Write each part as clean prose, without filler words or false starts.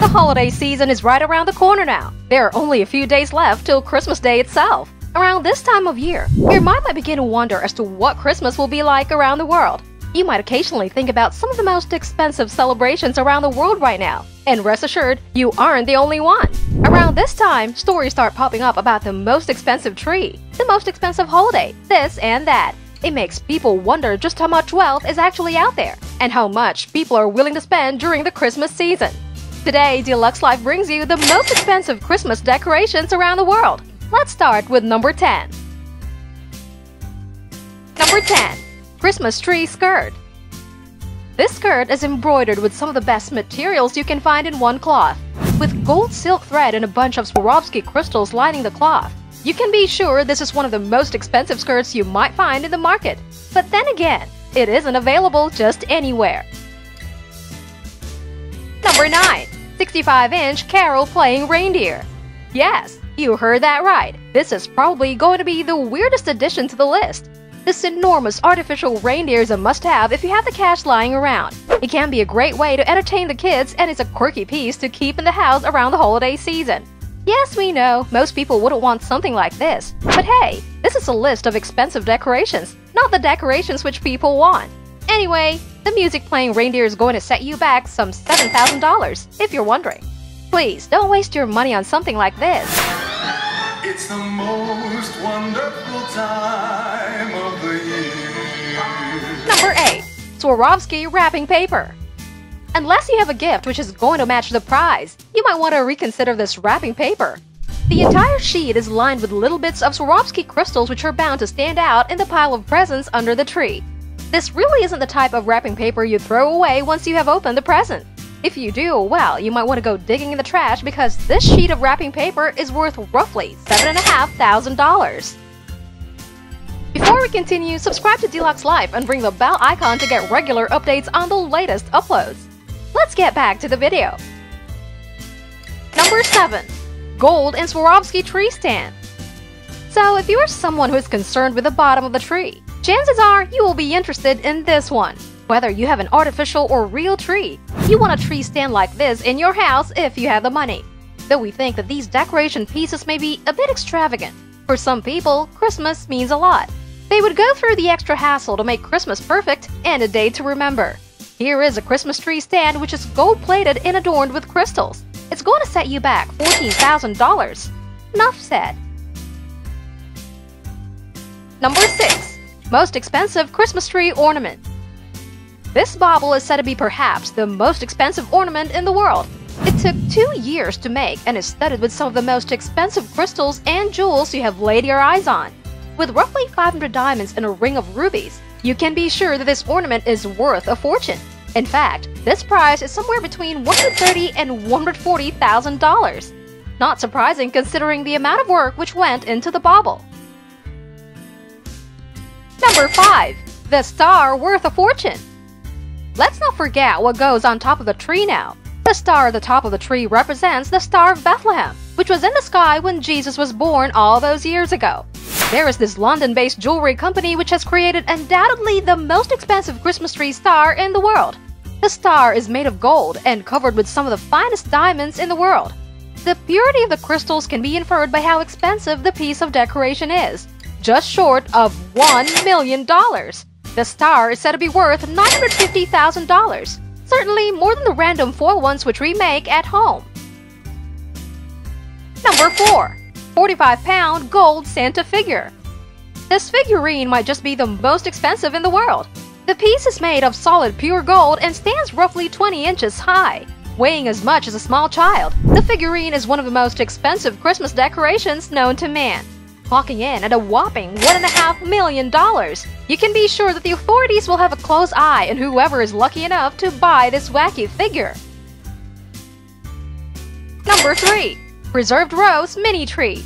holiday season is right around the corner now. There are only a few days left till Christmas Day itself. Around this time of year, your mind might begin to wonder as to what Christmas will be like around the world. You might occasionally think about some of the most expensive celebrations around the world right now. And rest assured, you aren't the only one. Around this time, stories start popping up about the most expensive tree, the most expensive holiday, this and that. It makes people wonder just how much wealth is actually out there, and how much people are willing to spend during the Christmas season. Today, D LUX Life brings you the most expensive Christmas decorations around the world. Let's start with number 10. Number 10. Christmas Tree Skirt. This skirt is embroidered with some of the best materials you can find in one cloth. With gold silk thread and a bunch of Swarovski crystals lining the cloth, you can be sure this is one of the most expensive skirts you might find in the market. But then again, it isn't available just anywhere. Number 9. 65-inch carol playing reindeer. Yes, you heard that right. This is probably going to be the weirdest addition to the list. This enormous artificial reindeer is a must-have if you have the cash lying around. It can be a great way to entertain the kids, and it's a quirky piece to keep in the house around the holiday season. Yes, we know, most people wouldn't want something like this. But hey, this is a list of expensive decorations, not the decorations which people want. Anyway, the music playing reindeer is going to set you back some $7,000, if you're wondering. Please, don't waste your money on something like this. It's the most wonderful time of the year. Number 8. Swarovski wrapping paper. Unless you have a gift which is going to match the prize, you might want to reconsider this wrapping paper. The entire sheet is lined with little bits of Swarovski crystals which are bound to stand out in the pile of presents under the tree. This really isn't the type of wrapping paper you throw away once you have opened the present. If you do, well, you might want to go digging in the trash because this sheet of wrapping paper is worth roughly $7,500. Before we continue, subscribe to D LUX Life and ring the bell icon to get regular updates on the latest uploads. Let's get back to the video. Number 7. Gold and Swarovski tree stand. So if you are someone who is concerned with the bottom of the tree, chances are you will be interested in this one. Whether you have an artificial or real tree, you want a tree stand like this in your house if you have the money. Though we think that these decoration pieces may be a bit extravagant, for some people, Christmas means a lot. They would go through the extra hassle to make Christmas perfect and a day to remember. Here is a Christmas tree stand which is gold-plated and adorned with crystals. It's going to set you back $14,000. Enough said. Number 6. Most expensive Christmas tree ornament. This bauble is said to be perhaps the most expensive ornament in the world. It took 2 years to make and is studded with some of the most expensive crystals and jewels you have laid your eyes on. With roughly 500 diamonds and a ring of rubies, you can be sure that this ornament is worth a fortune. In fact, this price is somewhere between $130,000 and $140,000. Not surprising considering the amount of work which went into the bauble. Number 5. The star worth a fortune. Let's not forget what goes on top of the tree now. The star at the top of the tree represents the Star of Bethlehem, which was in the sky when Jesus was born all those years ago. There is this London-based jewelry company which has created undoubtedly the most expensive Christmas tree star in the world. The star is made of gold and covered with some of the finest diamonds in the world. The purity of the crystals can be inferred by how expensive the piece of decoration is, just short of $1 million. The star is said to be worth $950,000, certainly more than the random foil ones which we make at home. Number 4. 45-pound gold Santa figure. This figurine might just be the most expensive in the world. The piece is made of solid pure gold and stands roughly 20 inches high, weighing as much as a small child. The figurine is one of the most expensive Christmas decorations known to man, clocking in at a whopping $1.5 million. You can be sure that the authorities will have a close eye on whoever is lucky enough to buy this wacky figure. Number 3. Preserved Rose Mini Tree.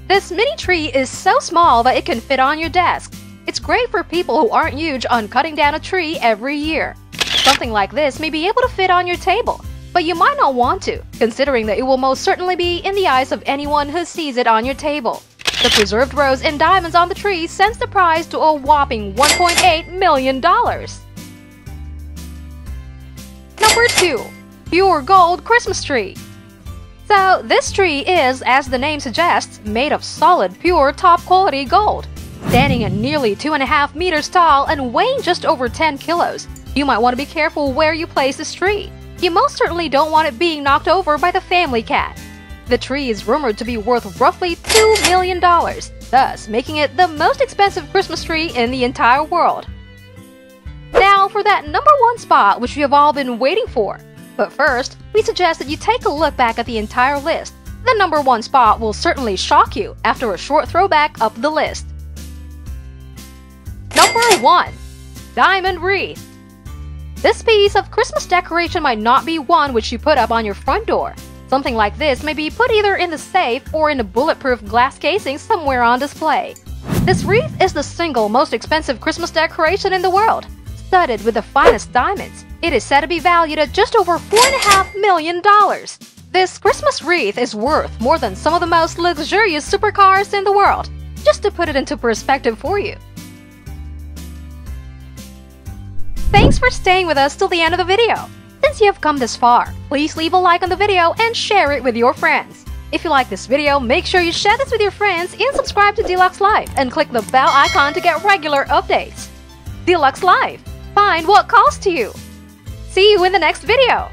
This mini tree is so small that it can fit on your desk. It's great for people who aren't huge on cutting down a tree every year. Something like this may be able to fit on your table, but you might not want to, considering that it will most certainly be in the eyes of anyone who sees it on your table. The preserved rose and diamonds on the tree sends the prize to a whopping $1.8 million. Number 2. pure gold Christmas tree. So this tree is, as the name suggests, made of solid, pure, top-quality gold. Standing at nearly 2.5 meters tall and weighing just over 10 kilos, you might want to be careful where you place this tree. You most certainly don't want it being knocked over by the family cat. The tree is rumored to be worth roughly $2 million, thus making it the most expensive Christmas tree in the entire world. Now for that #1 spot which we have all been waiting for. But first, we suggest that you take a look back at the entire list. The #1 spot will certainly shock you after a short throwback up the list. Number 1. Diamond Wreath. This piece of Christmas decoration might not be one which you put up on your front door. Something like this may be put either in the safe or in a bulletproof glass casing somewhere on display. This wreath is the single most expensive Christmas decoration in the world. Studded with the finest diamonds, it is said to be valued at just over $4.5 million. This Christmas wreath is worth more than some of the most luxurious supercars in the world, just to put it into perspective for you. Thanks for staying with us till the end of the video. Since you have come this far, please leave a like on the video and share it with your friends. If you like this video, make sure you share this with your friends and subscribe to D LUX Life and click the bell icon to get regular updates. D LUX Life. Find what calls to you. See you in the next video.